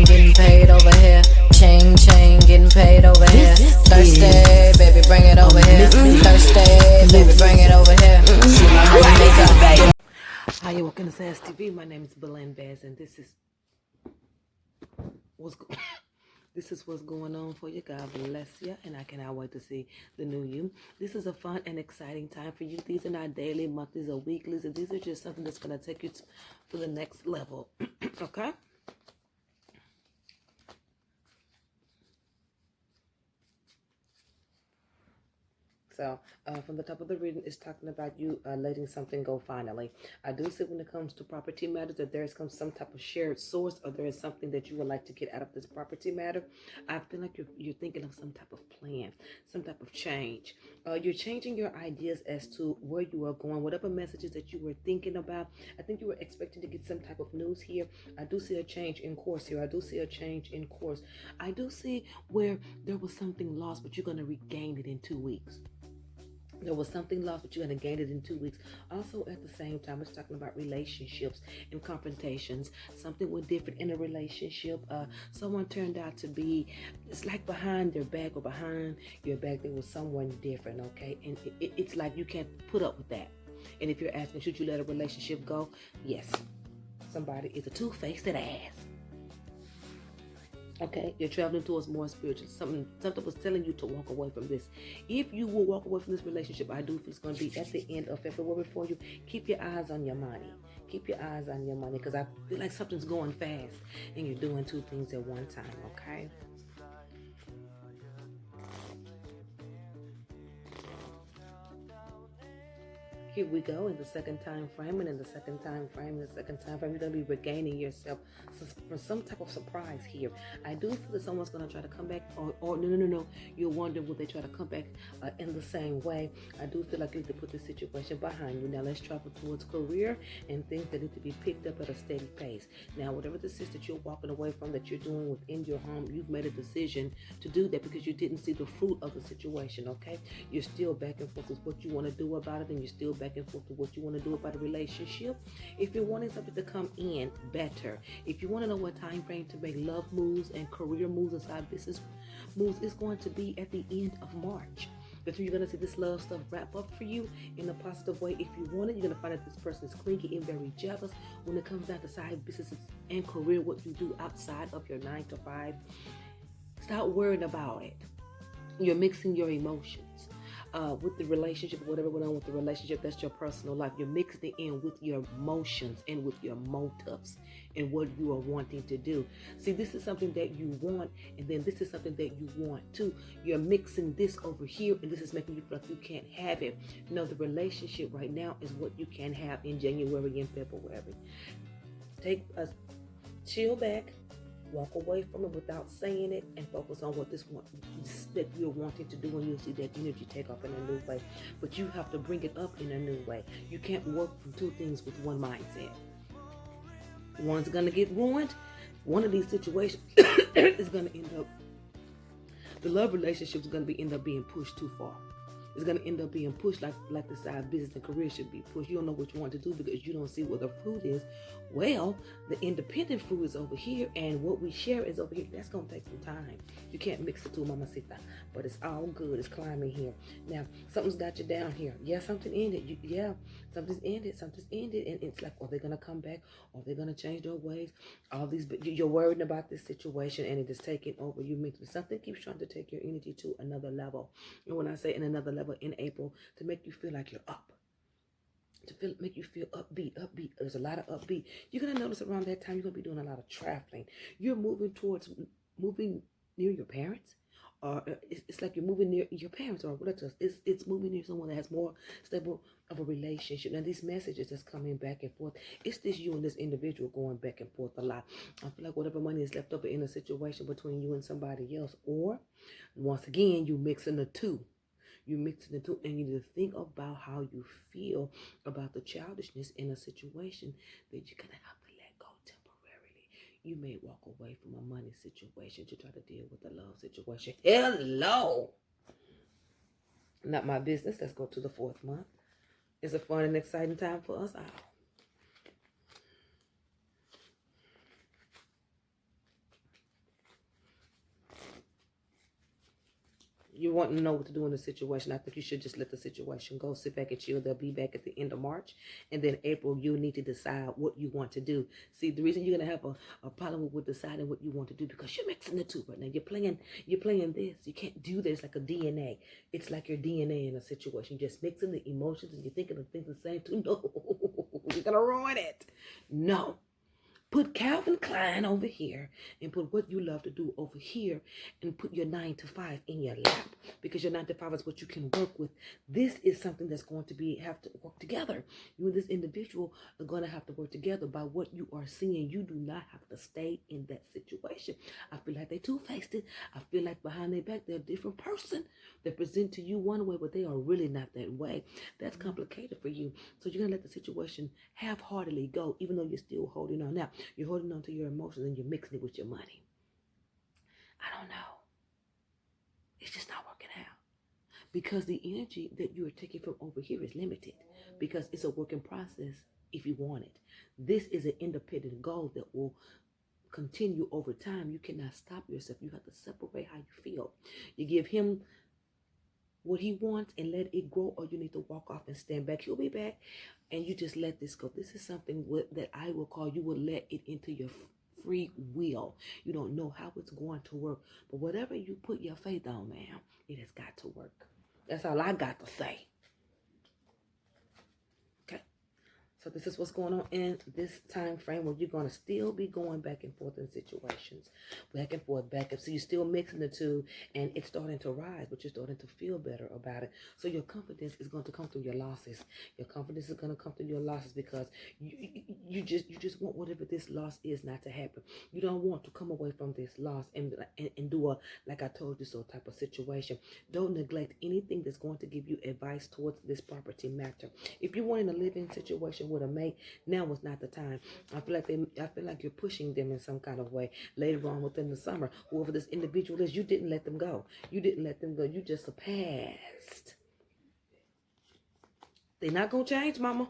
getting paid over here. Chain, getting paid over here. Thirsty, baby, bring it over here. Thirsty, baby, bring it over here. See my money maker. Hi, you welcome to SAS TV. My name is Belen Bass, and this is what's going on for you. God bless you, and I cannot wait to see the new you. This is a fun and exciting time for you. These are not daily, monthlies, or weeklies, and these are just something that's going to take you to the next level. Okay? So, from the top of the reading, it's talking about you letting something go finally. I do see when it comes to property matters that there is some type of shared source, or there is something that you would like to get out of this property matter. I feel like you're thinking of some type of plan, some type of change. You're changing your ideas as to where you are going, whatever messages that you were thinking about. I think you were expecting to get some type of news here. I do see a change in course here. I do see a change in course. I do see where there was something lost, but you're going to regain it in 2 weeks. There was something lost, but you're going to gain it in 2 weeks. Also, at the same time, it's talking about relationships and confrontations. Something went different in a relationship. Someone turned out to be, it's like behind their back or behind your back, there was someone different, okay? And it's like you can't put up with that. And if you're asking, should you let a relationship go? Yes. Somebody is a two-faced ass. Okay, you're traveling towards more spiritual. Something was telling you to walk away from this. If you will walk away from this relationship, I do feel it's going to be at the end of February for you. Keep your eyes on your money. Keep your eyes on your money, because I feel like something's going fast and you're doing two things at one time, okay? Here we go in the second time frame, and in the second time frame, you're going to be regaining yourself from some type of surprise here. I do feel that someone's going to try to come back, or no. You're wondering, will they try to come back in the same way? I do feel like you need to put this situation behind you. Now let's travel towards career and things that need to be picked up at a steady pace. Now, whatever this is that you're walking away from, that you're doing within your home, you've made a decision to do that because you didn't see the fruit of the situation, okay? You're still back and forth with what you want to do about it, and you're still back and forth to what you want to do about a relationship. If you're wanting something to come in better, if you want to know what time frame to make love moves and career moves and side business moves, it's going to be at the end of March. That's when you're going to see this love stuff wrap up for you in a positive way. If you want it, you're going to find that this person is clingy and very jealous when it comes down to side businesses and career, what you do outside of your 9 to 5. Stop worrying about it. You're mixing your emotions. With the relationship, whatever went on with the relationship, that's your personal life. You're mixing it in with your emotions and with your motives and what you are wanting to do. See, this is something that you want, and then this is something that you want too. You're mixing this over here, and this is making you feel like you can't have it. No, the relationship right now is what you can have in January and February. Take a chill back. Walk away from it without saying it, and focus on what this that you're wanting to do, and you'll see that energy take off in a new way. But you have to bring it up in a new way. You can't work from two things with one mindset. One's going to get ruined. One of these situations is going to end up, the love relationship is going to end up being pushed too far. It's going to end up being pushed like the side business and career should be pushed. You don't know what you want to do because you don't see where the fruit is. Well, the independent fruit is over here, and what we share is over here. That's going to take some time. You can't mix the two, mamacita. But it's all good. It's climbing here. Now, something's got you down here. Yeah, something ended. Something's ended. And it's like, are they going to come back? Are they going to change their ways? All these, but you're worried about this situation, and it is taking over you mentally. Something keeps trying to take your energy to another level. And when I say in another level, in April, to make you feel like you're up, make you feel upbeat. There's a lot of upbeat. You're going to notice around that time, you're going to be doing a lot of traveling. You're moving near your parents, or it's like you're moving near your parents, or whatever. It's moving near someone that has more stable of a relationship. Now, these messages that's coming back and forth, it's this you and this individual going back and forth a lot. I feel like whatever money is left over in a situation between you and somebody else, or once again, you mixing the two. You mix the two, and you need to think about how you feel about the childishness in a situation that you're going to have to let go temporarily. You may walk away from a money situation to try to deal with a love situation. Hello! Not my business. Let's go to the 4th month. It's a fun and exciting time for us all. you want to know what to do in the situation. I think you should just let the situation go. Sit back and chill. They'll be back at the end of March. And then April, you need to decide what you want to do. See, the reason you're going to have a problem with deciding what you want to do because you're mixing the two right now. You're playing this. You can't do this like a DNA. It's like your DNA in a situation. You're just mixing the emotions and you're thinking of things the same too. No, you're going to ruin it. No. Put Calvin Klein over here and put what you love to do over here and put your 9 to 5 in your lap because your 9 to 5 is what you can work with. This is something that's going to have to work together. You and this individual are going to have to work together by what you are seeing. You do not have to stay in that situation. I feel like they two-faced it. I feel like behind their back, they're a different person. They present to you one way, but they are really not that way. That's complicated for you. So you're going to let the situation half-heartedly go, even though you're still holding on. Now, you're holding on to your emotions and you're mixing it with your money. I don't know. It's just not working out. Because the energy that you are taking from over here is limited. Because it's a working process if you want it. This is an independent goal that will continue over time. You cannot stop yourself. You have to separate how you feel. You give him what he wants and let it grow, or you need to walk off and stand back. He'll be back, and you just let this go. This is something that I will call, you will let it into your free will. You don't know how it's going to work, but whatever you put your faith on, man, it has got to work. That's all I got to say. Okay. So this is what's going on in this time frame where you're going to still be going back and forth in situations. Back and forth, back and so you're still mixing the two and it's starting to rise, but you're starting to feel better about it. So your confidence is going to come through your losses. Your confidence is going to come through your losses because you just want whatever this loss is not to happen. You don't want to come away from this loss and do a like I told you so type of situation. Don't neglect anything that's going to give you advice towards this property matter. If you're wanting to live in a situation with a mate, now is not the time. I feel like you're pushing them in some kind of way later on within the summer. Whoever this individual is, you didn't let them go. You didn't let them go. You just surpassed. They're not gonna change, mama.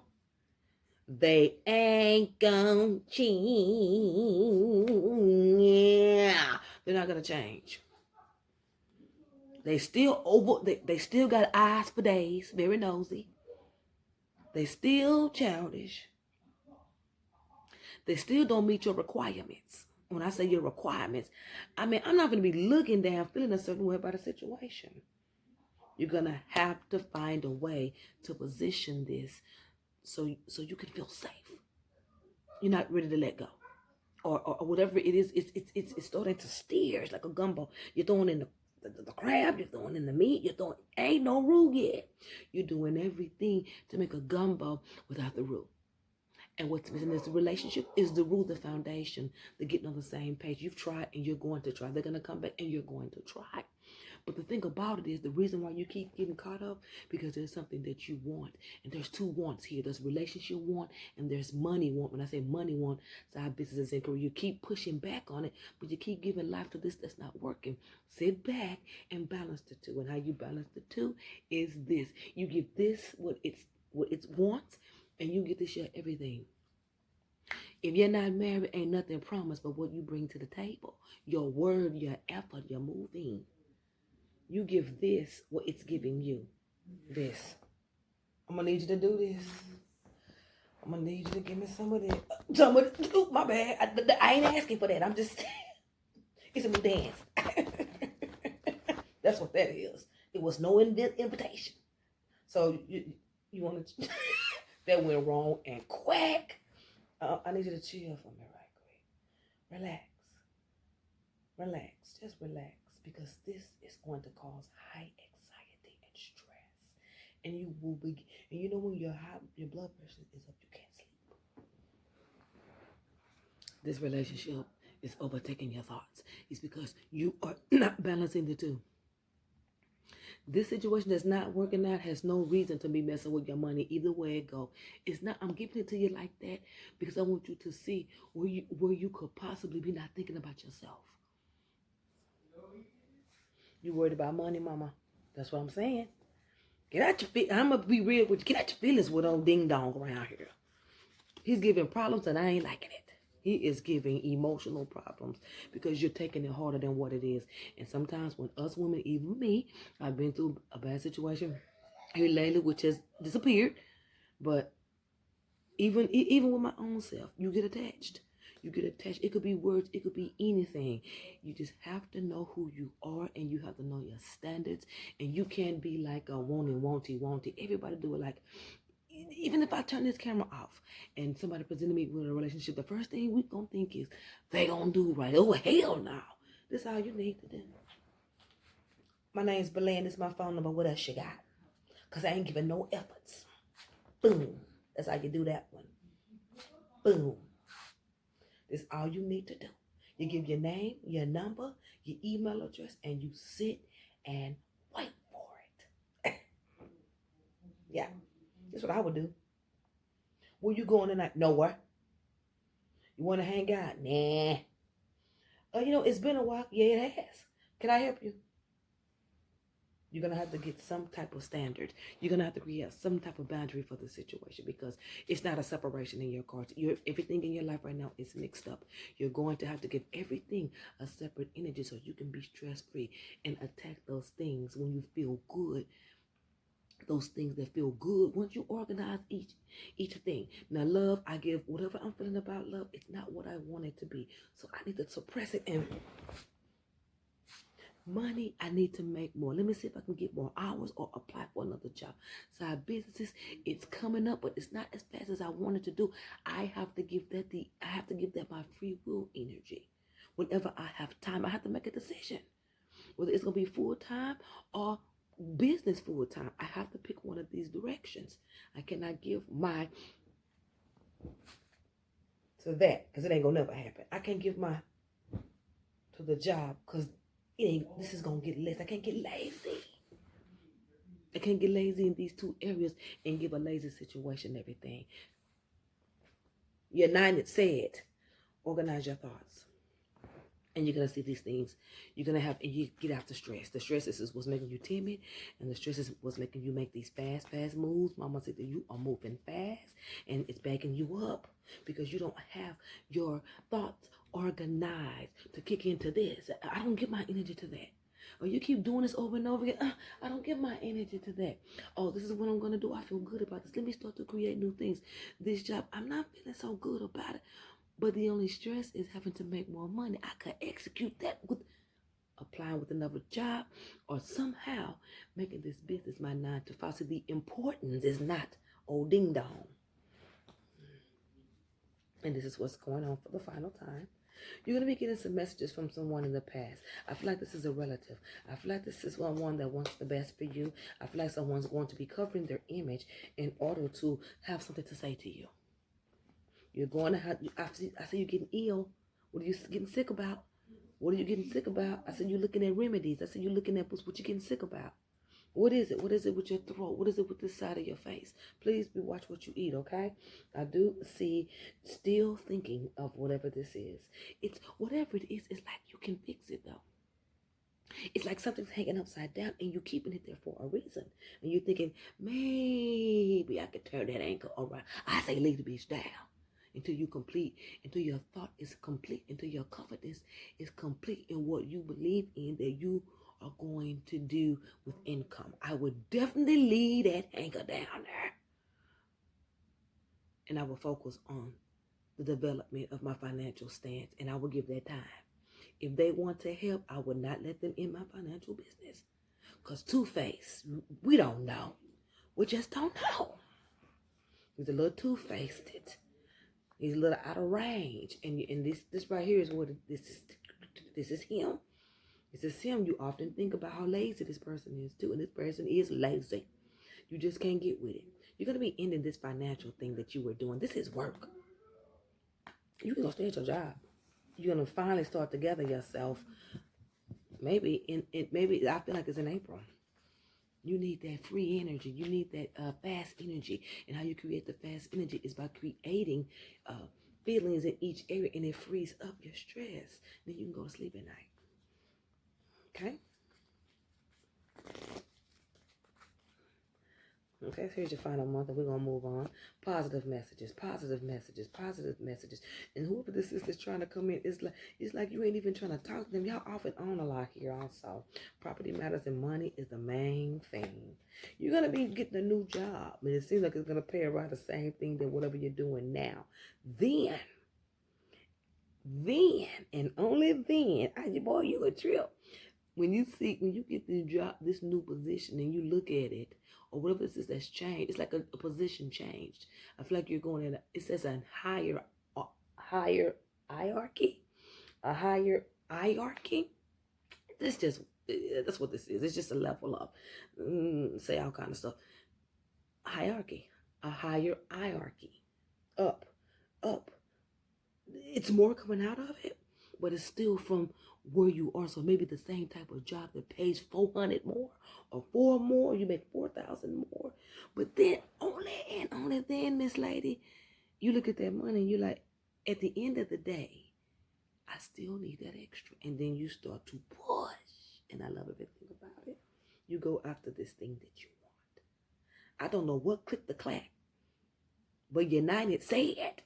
They ain't gonna change. Yeah, they're not gonna change. They still they still got eyes for days, very nosy. They still childish. They still don't meet your requirements. When I say your requirements, I mean, I'm not going to be looking down, feeling a certain way about a situation. You're going to have to find a way to position this so you can feel safe. You're not ready to let go. Or whatever it is, it's starting to steer. It's like a gumbo. You're throwing in the crab, you're throwing in the meat, ain't no roux yet. You're doing everything to make a gumbo without the roux. And what's missing is the relationship, is the root, the foundation, the getting on the same page. You've tried and you're going to try. They're going to come back and you're going to try. But the thing about it is the reason why you keep getting caught up, because there's something that you want. And there's two wants here. There's relationship want and there's money want. When I say money want, side businesses and career, you keep pushing back on it, but you keep giving life to this that's not working. Sit back and balance the two. And how you balance the two is this. You give this what it wants, and you get to share everything. If you're not married, ain't nothing promised but what you bring to the table. Your word, your effort, your moving. You give this what it's giving you. This. I'm going to need you to do this. I'm going to need you to give me some of that. Oh, my bad. I ain't asking for that. I'm just, it's a new dance. That's what that is. It was no invitation. So you want to, that went wrong and quick. I need you to chill for me right quick. Relax. Just relax. Because this is going to cause high anxiety and stress. And you will be, and you know when your blood pressure is up, you can't sleep. This relationship is overtaking your thoughts. It's because you are not balancing the two. This situation that's not working out has no reason to be messing with your money. Either way it go, it's not. I'm giving it to you like that because I want you to see where you could possibly be not thinking about yourself. You worried about money, mama? That's what I'm saying. Get out your feelings. I'm gonna be real with you. Get out your feelings with old ding dong around here. He's giving problems and I ain't liking it. He is giving emotional problems because you're taking it harder than what it is. And sometimes when us women, even me, I've been through a bad situation here lately, which has disappeared. But even with my own self, you get attached. You get attached. It could be words. It could be anything. You just have to know who you are, and you have to know your standards. And you can't be like a wanty. Everybody do it like. Even if I turn this camera off and somebody presented me with a relationship, the first thing we gonna think is they gonna do right. Oh hell no! This is all you need to do. My name's Belan. This is my phone number. What else you got? Cause I ain't giving no efforts. Boom. That's how you do that one. Boom. This is all you need to do. You give your name, your number, your email address, and you sit and wait for it. Yeah, that's what I would do. Where you going tonight? Nowhere. You want to hang out? Nah. It's been a while. Yeah, it has. Can I help you? You're going to have to get some type of standard. You're going to have to create some type of boundary for the situation because it's not a separation in your cards. Everything in your life right now is mixed up. You're going to have to give everything a separate energy so you can be stress-free and attack those things when you feel good. Those things that feel good once you organize each thing. Now, love, I give whatever I'm feeling about love. It's not what I want it to be. So I need to suppress it. And money, I need to make more. Let me see if I can get more hours or apply for another job. Side businesses, it's coming up, but it's not as fast as I wanted to do. I have to give that my free will energy. Whenever I have time, I have to make a decision. Whether it's gonna be full-time or business full-time. I have to pick one of these directions. I cannot give my to that because it ain't gonna never happen. I can't give my to the job because this is gonna get less. I can't get lazy. I can't get lazy in these two areas and give a lazy situation everything. United said, organize your thoughts. And you're going to see these things. You're going to have, and you get out the stress. The stress is what's making you timid. And the stress is what's making you make these fast moves. Mama said that you are moving fast. And it's backing you up. Because you don't have your thoughts organized to kick into this. I don't give my energy to that. Or you keep doing this over and over again. I don't give my energy to that. Oh, this is what I'm going to do. I feel good about this. Let me start to create new things. This job, I'm not feeling so good about it. But the only stress is having to make more money. I could execute that with applying with another job or somehow making this business my 9 to 5. So the importance is not old ding dong. And this is what's going on for the final time. You're going to be getting some messages from someone in the past. I feel like this is a relative. I feel like this is someone that wants the best for you. I feel like someone's going to be covering their image in order to have something to say to you. You're going to have, I see you getting ill. What are you getting sick about? What are you getting sick about? I said you're looking at remedies. I said you're looking at what you're getting sick about. What is it? What is it with your throat? What is it with this side of your face? Please watch what you eat, okay? I do see still thinking of whatever this is. It's whatever it is, it's like you can fix it though. It's like something's hanging upside down and you're keeping it there for a reason. And you're thinking, maybe I could turn that ankle around. I say leave the bitch down. Until you complete, until your thought is complete, until your confidence is complete in what you believe in that you are going to do with income. I would definitely leave that anchor down there. And I will focus on the development of my financial stance, and I will give that time. If they want to help, I would not let them in my financial business. Because two-faced, we don't know. We just don't know. He's a little two-faced. He's a little out of range. And this right here is what this is him. This is him. You often think about how lazy this person is too. And this person is lazy. You just can't get with it. You're going to be ending this financial thing that you were doing. This is work. You're going to stay at your job. You're going to finally start together yourself. Maybe maybe I feel like it's in April. You need that free energy. You need that fast energy. And how you create the fast energy is by creating feelings in each area, and it frees up your stress. Then you can go to sleep at night. Okay? Okay, so here's your final month, and we're gonna move on. Positive messages, positive messages, positive messages. And whoever this is that's trying to come in, it's like you ain't even trying to talk to them. Y'all off and on a lot here also. Property matters and money is the main thing. You're gonna be getting a new job, and it seems like it's gonna pay around the same thing that whatever you're doing now. Then, and only then, boy, you a trip. When you get this job, this new position, and you look at it, or whatever this is that's changed, it's like a position changed. I feel like you're going in. It says a higher hierarchy, a higher hierarchy. This just that's what this is. It's just a level up. Say all kind of stuff. Hierarchy, a higher hierarchy, up, up. It's more coming out of it, but it's still from where you are. So maybe the same type of job that pays 400 more or 4 more, you make 4,000 more. But then only then, Miss Lady, you look at that money and you're like, at the end of the day, I still need that extra. And then you start to push. And I love everything about it. You go after this thing that you want. I don't know what clicked the clack, but United said,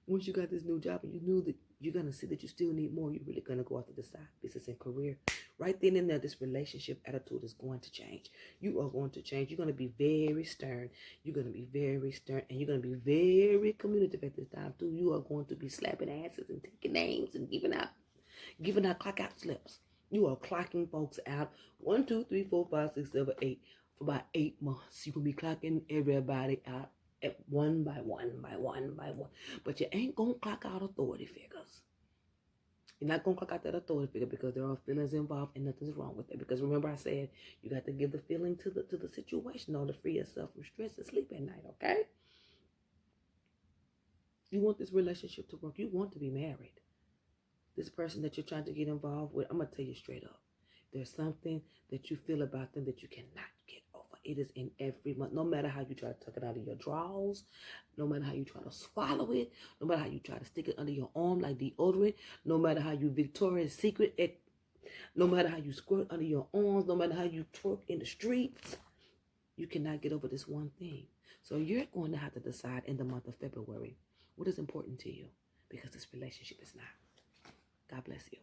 once you got this new job and you knew that you're going to see that you still need more, you're really going to go after the side business and career. Right then and there, this relationship attitude is going to change. You are going to change. You're going to be very stern. You're going to be very stern. And you're going to be very communicative at this time, too. You are going to be slapping asses and taking names and giving out clock out slips. You are clocking folks out 1, 2, 3, 4, 5, 6, 7, 8 for about 8 months. You're going to be clocking everybody out. One by one by one by one. But you ain't going to clock out authority figures. You're not going to clock out that authority figure because there are feelings involved and nothing's wrong with it. Because remember I said you got to give the feeling to the situation in order to free yourself from stress and sleep at night, okay? You want this relationship to work. You want to be married. This person that you're trying to get involved with, I'm going to tell you straight up. There's something that you feel about them that you cannot get over. It is in every month. No matter how you try to tuck it out of your drawers, no matter how you try to swallow it, no matter how you try to stick it under your arm like deodorant, no matter how you Victoria's Secret it, no matter how you squirt under your arms, no matter how you twerk in the streets, you cannot get over this one thing. So you're going to have to decide in the month of February what is important to you, because this relationship is not. God bless you.